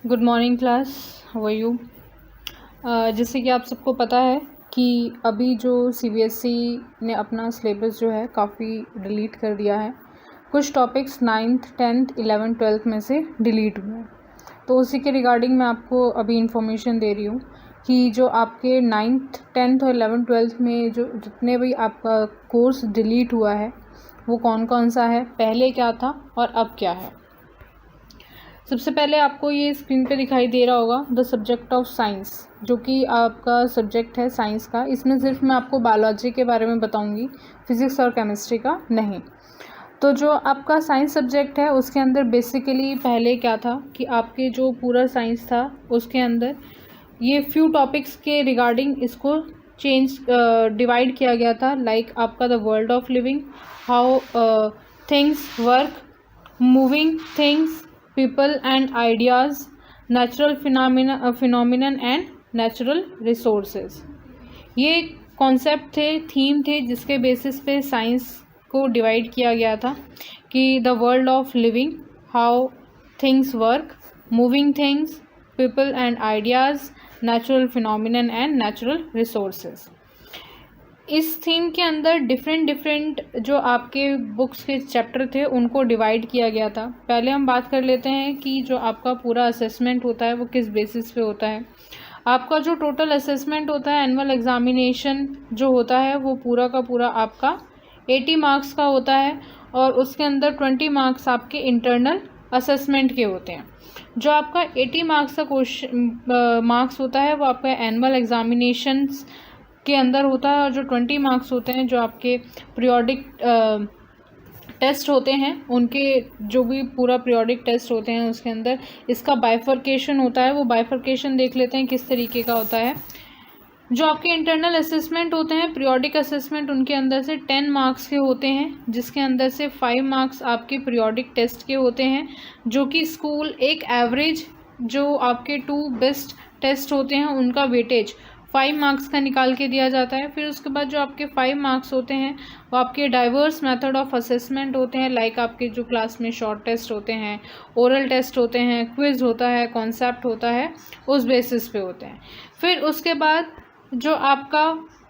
Good morning class, how are you. जैसे कि आप सबको पता है कि अभी जो सीबीएसई ने अपना सिलेबस जो है काफ़ी डिलीट कर दिया है। कुछ topics 9th 10th 11th 12th में से डिलीट हुए हैं, तो उसी के रिगार्डिंग मैं आपको अभी इंफॉर्मेशन दे रही हूँ कि जो आपके 9th 10th और 11th 12th में जो जितने भी आपका कोर्स डिलीट हुआ है वो कौन कौन सा है, पहले क्या था और अब क्या है। सबसे पहले आपको ये स्क्रीन पे दिखाई दे रहा होगा द सब्जेक्ट ऑफ साइंस, जो कि आपका सब्जेक्ट है साइंस का। इसमें सिर्फ मैं आपको बायोलॉजी के बारे में बताऊंगी, फिज़िक्स और केमिस्ट्री का नहीं। तो जो आपका साइंस सब्जेक्ट है उसके अंदर बेसिकली पहले क्या था कि आपके जो पूरा साइंस था उसके अंदर ये फ्यू टॉपिक्स के रिगार्डिंग इसको चेंज डिवाइड किया गया था। लाइक आपका the world of living, how things work, moving things, people and ideas, natural phenomenon and natural resources। ये कॉन्सेप्ट थे, थीम थे जिसके बेसिस पे साइंस को डिवाइड किया गया था कि the world of living, how things work, moving things, people and ideas, natural phenomenon and natural resources. इस थीम के अंदर डिफरेंट जो आपके बुक्स के चैप्टर थे उनको डिवाइड किया गया था। पहले हम बात कर लेते हैं कि जो आपका पूरा असेसमेंट होता है वो किस बेसिस पे होता है। आपका जो टोटल असेसमेंट होता है, एनुअल एग्जामिनेशन जो होता है वो पूरा का पूरा आपका 80 मार्क्स का होता है और उसके अंदर 20 मार्क्स आपके इंटरनल असेसमेंट के होते हैं। जो आपका 80 मार्क्स का क्वेश्चन मार्क्स होता है वो आपका एनुअल एग्जामिनेशंस के अंदर होता है, और जो 20 मार्क्स होते हैं जो आपके पीरियोडिक टेस्ट होते हैं उनके जो भी पूरा पीरियोडिक टेस्ट होते हैं उसके अंदर इसका बाइफर्केशन होता है। वो बाइफर्केशन देख लेते हैं किस तरीके का होता है। जो आपके इंटरनल असेसमेंट होते हैं, पीरियोडिक असेसमेंट, उनके अंदर से 10 मार्क्स के होते हैं, जिसके अंदर से 5 मार्क्स आपके पीरियोडिक टेस्ट के होते हैं, जो कि स्कूल एक एवरेज जो आपके 2 बेस्ट टेस्ट होते हैं उनका वेटेज 5 मार्क्स का निकाल के दिया जाता है। फिर उसके बाद जो आपके 5 मार्क्स होते हैं वो आपके डाइवर्स मेथड ऑफ असेसमेंट होते हैं। लाइक आपके जो क्लास में शॉर्ट टेस्ट होते हैं, ओरल टेस्ट होते हैं, क्विज होता है, कॉन्सेप्ट होता है, उस बेसिस पे होते हैं। फिर उसके बाद जो आपका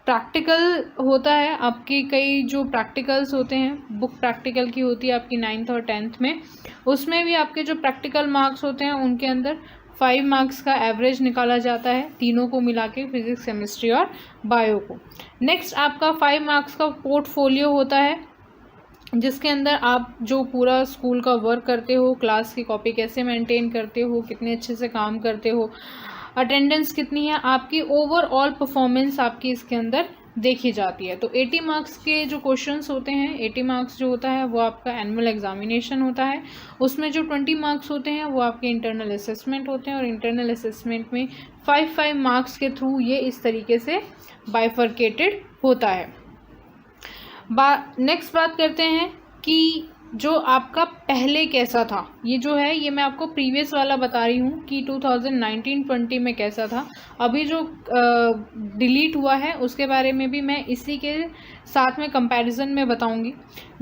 प्रैक्टिकल होता है, आपकी कई जो प्रैक्टिकल्स होते हैं, बुक प्रैक्टिकल की होती है आपकी 9th और 10th में, उसमें भी आपके जो प्रैक्टिकल मार्क्स होते हैं उनके अंदर 5 मार्क्स का एवरेज निकाला जाता है, तीनों को मिला के, फिजिक्स, केमिस्ट्री और बायो को। नेक्स्ट आपका 5 मार्क्स का पोर्टफोलियो होता है, जिसके अंदर आप जो पूरा स्कूल का वर्क करते हो, क्लास की कॉपी कैसे मेंटेन करते हो, कितने अच्छे से काम करते हो, अटेंडेंस कितनी है, आपकी ओवरऑल परफॉर्मेंस आपकी इसके अंदर देखी जाती है। तो 80 मार्क्स के जो क्वेश्चंस होते हैं, 80 मार्क्स जो होता है वो आपका एनुअल एग्जामिनेशन होता है। उसमें जो 20 मार्क्स होते हैं वो आपके इंटरनल असेसमेंट होते हैं, और इंटरनल असेसमेंट में 5 मार्क्स के थ्रू ये इस तरीके से बाइफर्केटेड होता है। नेक्स्ट बात करते हैं कि जो आपका पहले कैसा था। ये जो है ये मैं आपको प्रीवियस वाला बता रही हूँ कि 2019-20 में कैसा था। अभी जो डिलीट हुआ है उसके बारे में भी मैं इसी के साथ में कंपैरिजन में बताऊंगी।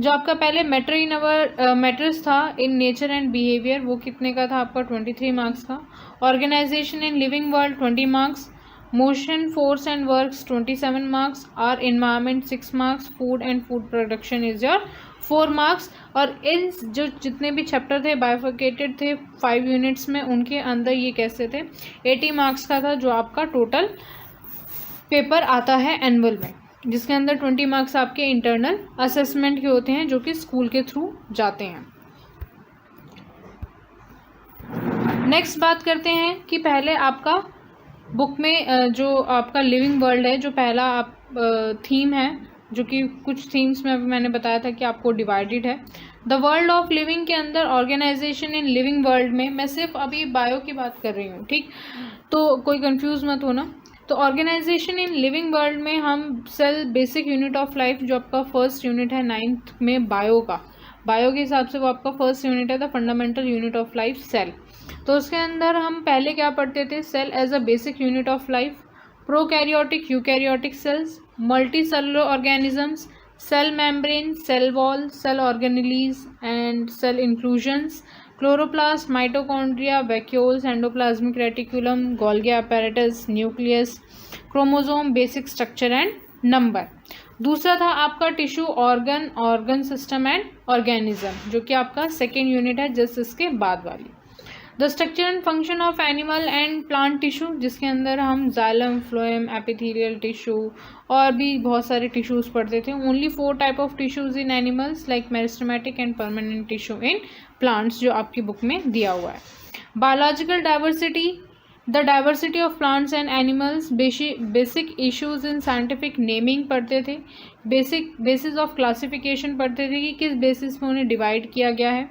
जो आपका पहले मैटर्स था इन नेचर एंड बिहेवियर, वो कितने का था आपका 23 मार्क्स का। Organization in living world 20 marks, motion force and works 27 marks, our environment 6 marks, food and food production is your 4 marks. और इन जो जितने भी चैप्टर थे बाइफर्केटेड थे 5 यूनिट्स में, उनके अंदर ये कैसे थे 80 मार्क्स का था जो आपका टोटल पेपर आता है एनुअल में, जिसके अंदर 20 मार्क्स आपके इंटरनल असेसमेंट के होते हैं जो कि स्कूल के थ्रू जाते हैं। नेक्स्ट बात करते हैं कि पहले आपका बुक में जो आपका लिविंग वर्ल्ड है, जो पहला आप थीम है, जो कि कुछ थीम्स में अभी मैंने बताया था कि आपको डिवाइडेड है। द वर्ल्ड ऑफ लिविंग के अंदर ऑर्गेनाइजेशन इन लिविंग वर्ल्ड में, मैं सिर्फ अभी बायो की बात कर रही हूँ, ठीक, तो कोई कंफ्यूज मत होना। तो ऑर्गेनाइजेशन इन लिविंग वर्ल्ड में हम cell, basic unit of life, जो आपका फर्स्ट यूनिट है 9th में बायो का, बायो के हिसाब से वो आपका फर्स्ट यूनिट है the fundamental unit of life cell. तो उसके अंदर हम पहले क्या पढ़ते थे, cell as a basic unit of life, prokaryotic, eukaryotic cells, multi cellular organisms, cell membrane, cell wall, cell organelles and cell inclusions, chloroplast, mitochondria, vacuoles, endoplasmic reticulum, Golgi apparatus, nucleus, chromosome, basic structure and number. दूसरा था आपका tissue, organ, organ system and organism, जो कि आपका second unit है just इसके बाद वाली। The structure and function of animal and plant tissue, जिसके अंदर हम जाइलम, फ्लोएम, एपिथेलियल टिश्यू और भी बहुत सारे टिश्यूज़ पढ़ते थे। Only 4 type of tissues in animals like meristematic and permanent tissue in plants, जो आपकी बुक में दिया हुआ है। Biological diversity, the diversity of plants and animals, basic issues in scientific naming पढ़ते थे। बेसिस ऑफ क्लासिफिकेशन पढ़ते थे कि किस बेसिस पे उन्हें डिवाइड किया गया है।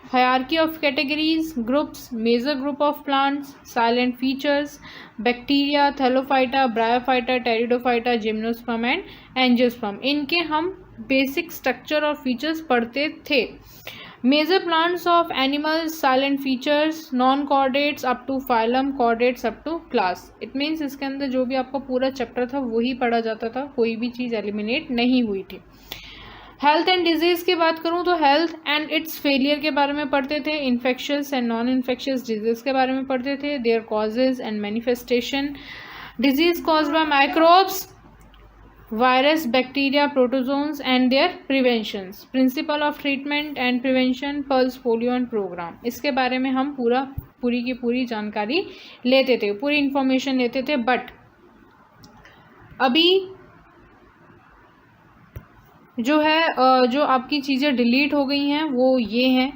Hierarchy of categories, groups, major group of plants, salient features, bacteria, thallophyta, bryophyta, pteridophyta, gymnosperm and angiosperm, इनके हम बेसिक स्ट्रक्चर और फीचर्स पढ़ते थे। Major plants of animals, salient features, non chordates up to phylum, chordates up to class. It means इसके अंदर जो भी आपका पूरा चैप्टर था वही पढ़ा जाता था, कोई भी चीज़ एलिमिनेट नहीं हुई थी। हेल्थ एंड डिजीज़ की बात करूं तो हेल्थ एंड इट्स फेलियर के बारे में पढ़ते थे। Infectious and non infectious disease के बारे में पढ़ते थे। Their causes and manifestation, disease cause by microbes, virus, bacteria, protozoans and their preventions, principle of treatment and prevention, pulse polio and programme. इसके बारे में हम पूरी की पूरी जानकारी लेते थे, पूरी इंफॉर्मेशन लेते थे। बट अभी जो है जो आपकी चीज़ें डिलीट हो गई हैं वो ये हैं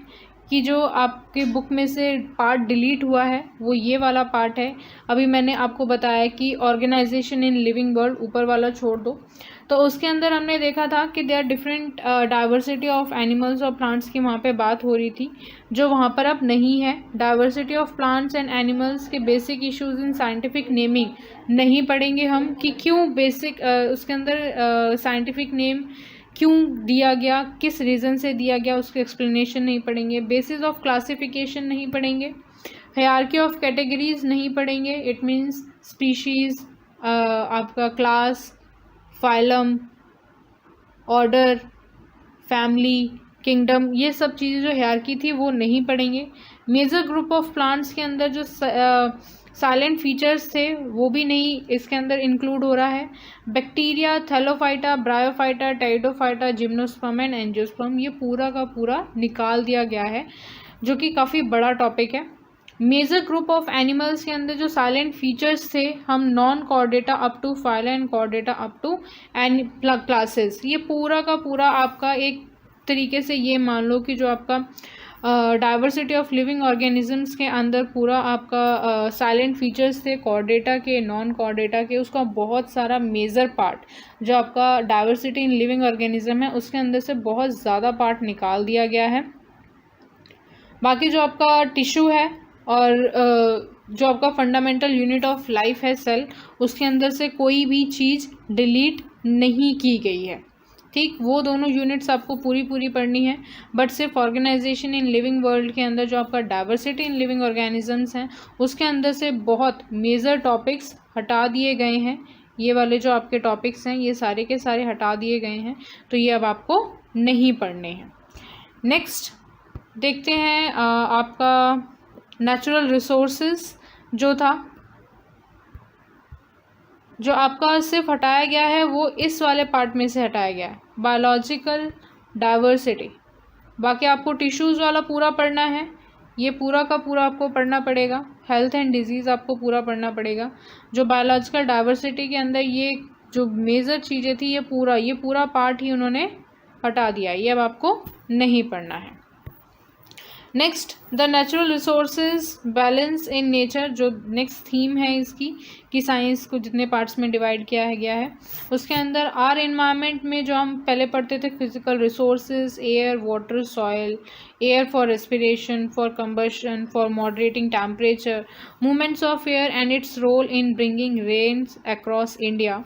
कि जो आपके बुक में से पार्ट डिलीट हुआ है वो ये वाला पार्ट है। अभी मैंने आपको बताया कि ऑर्गेनाइजेशन इन लिविंग वर्ल्ड, ऊपर वाला छोड़ दो, तो उसके अंदर हमने देखा था कि there different diversity of animals और प्लांट्स की वहाँ पे बात हो रही थी, जो वहाँ पर अब नहीं है। Diversity of plants and animals के basic issues in scientific naming नहीं पढ़ेंगे हम कि क्यों बेसिक उसके अंदर साइंटिफिक नेम क्यों दिया गया, किस रीज़न से दिया गया, उसकी एक्सप्लेनेशन नहीं पढ़ेंगे। बेसिस ऑफ क्लासिफिकेशन नहीं पढ़ेंगे। हायरार्की ऑफ कैटेगरीज नहीं पढ़ेंगे। इट मीन्स स्पीशीज़, आपका class, phylum, order, family, kingdom, ये सब चीज़ें जो हायरार्की थी वो नहीं पढ़ेंगे। मेजर ग्रुप ऑफ प्लांट्स के अंदर जो साइलेंट फीचर्स थे वो भी नहीं इसके अंदर इंक्लूड हो रहा है। Bacteria, thallophyta, bryophyta, pteridophyta, gymnosperm and angiosperm, ये पूरा का पूरा निकाल दिया गया है, जो कि काफ़ी बड़ा टॉपिक है। मेजर ग्रुप ऑफ एनिमल्स के अंदर जो साइलेंट फीचर्स थे, हम non chordata up to phyla and chordata up to classes, ये पूरा का पूरा आपका एक तरीके से ये मान लो कि जो आपका डाइवर्सिटी ऑफ लिविंग ऑर्गेनिजम्स के अंदर पूरा आपका साइलेंट फीचर्स थे, कॉर्डेटा के, नॉन कॉर्डेटा के, उसका बहुत सारा मेजर पार्ट जो आपका डाइवर्सिटी इन लिविंग ऑर्गेनिज्म है उसके अंदर से बहुत ज़्यादा पार्ट निकाल दिया गया है। बाकी जो आपका टिश्यू है और जो आपका फंडामेंटल यूनिट ऑफ लाइफ है सेल, उसके अंदर से कोई भी चीज़ डिलीट नहीं की गई है। ठीक, वो दोनों यूनिट्स आपको पूरी पढ़नी है। बट सिर्फ ऑर्गेनाइजेशन इन लिविंग वर्ल्ड के अंदर जो आपका डाइवर्सिटी इन लिविंग ऑर्गेनिजम्स हैं उसके अंदर से बहुत मेजर टॉपिक्स हटा दिए गए हैं। ये वाले जो आपके टॉपिक्स हैं ये सारे के सारे हटा दिए गए हैं, तो ये अब आपको नहीं पढ़ने हैं। नेक्स्ट देखते हैं आपका नेचुरल रिसोर्सेज जो था, जो आपका सिर्फ हटाया गया है वो इस वाले पार्ट में से हटाया गया है, बायोलॉजिकल डाइवर्सिटी। बाकी आपको टिश्यूज़ वाला पूरा पढ़ना है, ये पूरा का पूरा आपको पढ़ना पड़ेगा। हेल्थ एंड डिजीज़ आपको पूरा पढ़ना पड़ेगा। जो बायोलॉजिकल डाइवर्सिटी के अंदर ये जो मेजर चीज़ें थी ये पूरा पार्ट ही उन्होंने हटा दिया, ये अब आपको नहीं पढ़ना है। Next, the natural resources balance in nature, जो नेक्स्ट थीम है इसकी कि साइंस को जितने पार्ट्स में डिवाइड किया गया है उसके अंदर आर एनवायरनमेंट में जो हम पहले पढ़ते थे physical resources, air, water, soil, air for respiration, for combustion, for moderating temperature, movements of air and its role in bringing rains across India,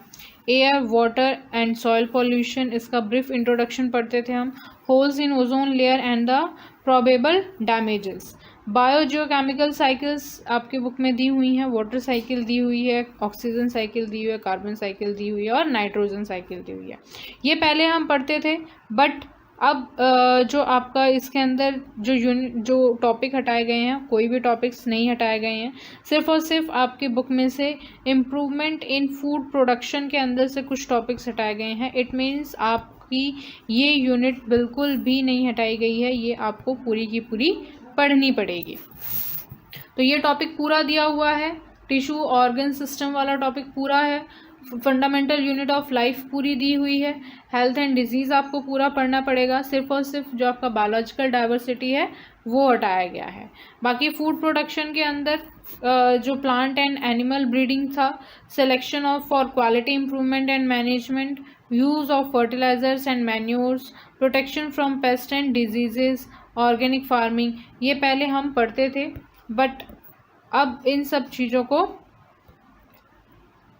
air, water and soil pollution, इसका brief introduction पढ़ते थे हम, holes in ozone layer and the probable damages, biogeochemical cycles आपके book में दी हुई हैं, water cycle दी हुई है, ऑक्सीजन साइकिल दी हुई है, कार्बन साइकिल दी हुई है और नाइट्रोजन साइकिल दी हुई है। ये पहले हम पढ़ते थे, बट अब जो आपका इसके अंदर जो टॉपिक हटाए गए हैं, कोई भी टॉपिक्स नहीं हटाए गए हैं, सिर्फ और सिर्फ आपके बुक में से इम्प्रूवमेंट इन फूड प्रोडक्शन के अंदर से कुछ टॉपिक्स हटाए गए हैं। इट मीन्स आपकी ये यूनिट बिल्कुल भी नहीं हटाई गई है, ये आपको पूरी की पूरी पढ़नी पड़ेगी। तो ये टॉपिक पूरा दिया हुआ है, टिश्यू ऑर्गन सिस्टम वाला टॉपिक पूरा है, फंडामेंटल यूनिट ऑफ लाइफ पूरी दी हुई है, हेल्थ एंड डिजीज़ आपको पूरा पढ़ना पड़ेगा। सिर्फ और सिर्फ जो आपका बायोलॉजिकल डाइवर्सिटी है वो हटाया गया है। बाकी फूड प्रोडक्शन के अंदर जो प्लांट एंड एनिमल ब्रीडिंग था, selection of for quality improvement and management, use of fertilisers and manures, protection from pest and diseases, organic farming, ये पहले हम पढ़ते थे, बट अब इन सब चीज़ों को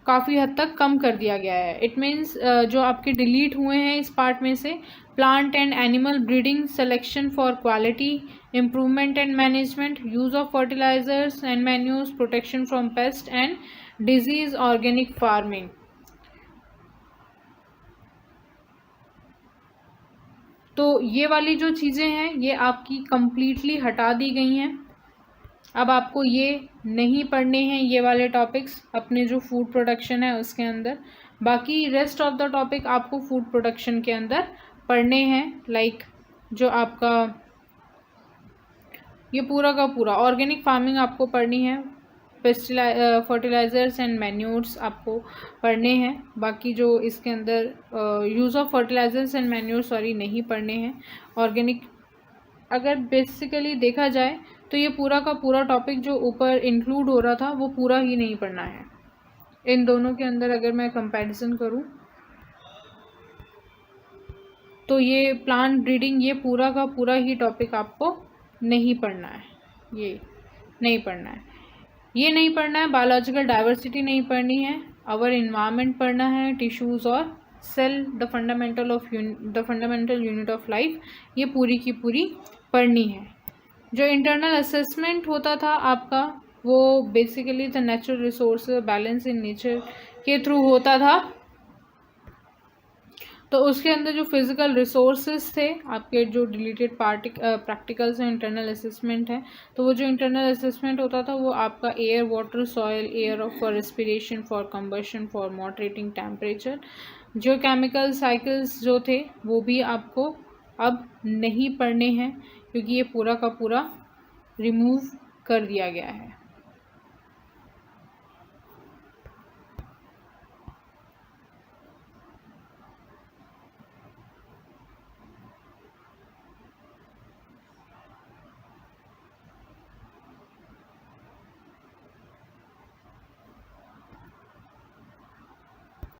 काफ़ी हद तक कम कर दिया गया है। इट मीन्स जो आपके डिलीट हुए हैं इस पार्ट में से, plant and animal breeding, selection for quality improvement and management, use of fertilisers and manures, protection from pest and disease, organic farming. तो ये वाली जो चीज़ें हैं ये आपकी कंप्लीटली हटा दी गई हैं। अब आपको ये नहीं पढ़ने हैं ये वाले टॉपिक्स अपने जो फूड प्रोडक्शन है उसके अंदर। बाकी रेस्ट ऑफ द टॉपिक आपको फूड प्रोडक्शन के अंदर पढ़ने हैं। लाइक जो आपका ये पूरा का पूरा ऑर्गेनिक फार्मिंग आपको पढ़नी है, फर्टिलाइज़र्स एंड मैन्योर्स आपको पढ़ने हैं। बाकी जो इसके अंदर use of fertilisers and manure नहीं पढ़ने हैं। ऑर्गेनिक अगर बेसिकली देखा जाए तो ये पूरा का पूरा टॉपिक जो ऊपर इंक्लूड हो रहा था वो पूरा ही नहीं पढ़ना है। इन दोनों के अंदर अगर मैं कंपैरिजन करूं तो ये प्लांट ब्रीडिंग ये पूरा का पूरा ही टॉपिक आपको नहीं पढ़ना है, ये नहीं पढ़ना है, ये नहीं पढ़ना है। बायोलॉजिकल डाइवर्सिटी नहीं पढ़नी है, आवर इन्वायरमेंट पढ़ना है, टिश्यूज़ और cell, the fundamental unit of life, ये पूरी की पूरी पढ़नी है। जो इंटरनल असेसमेंट होता था आपका वो basically the natural resource balance in nature के थ्रू होता था। तो उसके अंदर जो फिज़िकल रिसोर्सेज थे आपके, जो डिलीटेड प्रैक्टिकल्स हैं, इंटरनल असेसमेंट है, तो वो जो इंटरनल असेसमेंट होता था वो आपका air, water, soil, air for respiration, for combustion, for moderating temperature, जो केमिकल साइकिल्स जो थे वो भी आपको अब नहीं पढ़ने हैं क्योंकि ये पूरा का पूरा रिमूव कर दिया गया है।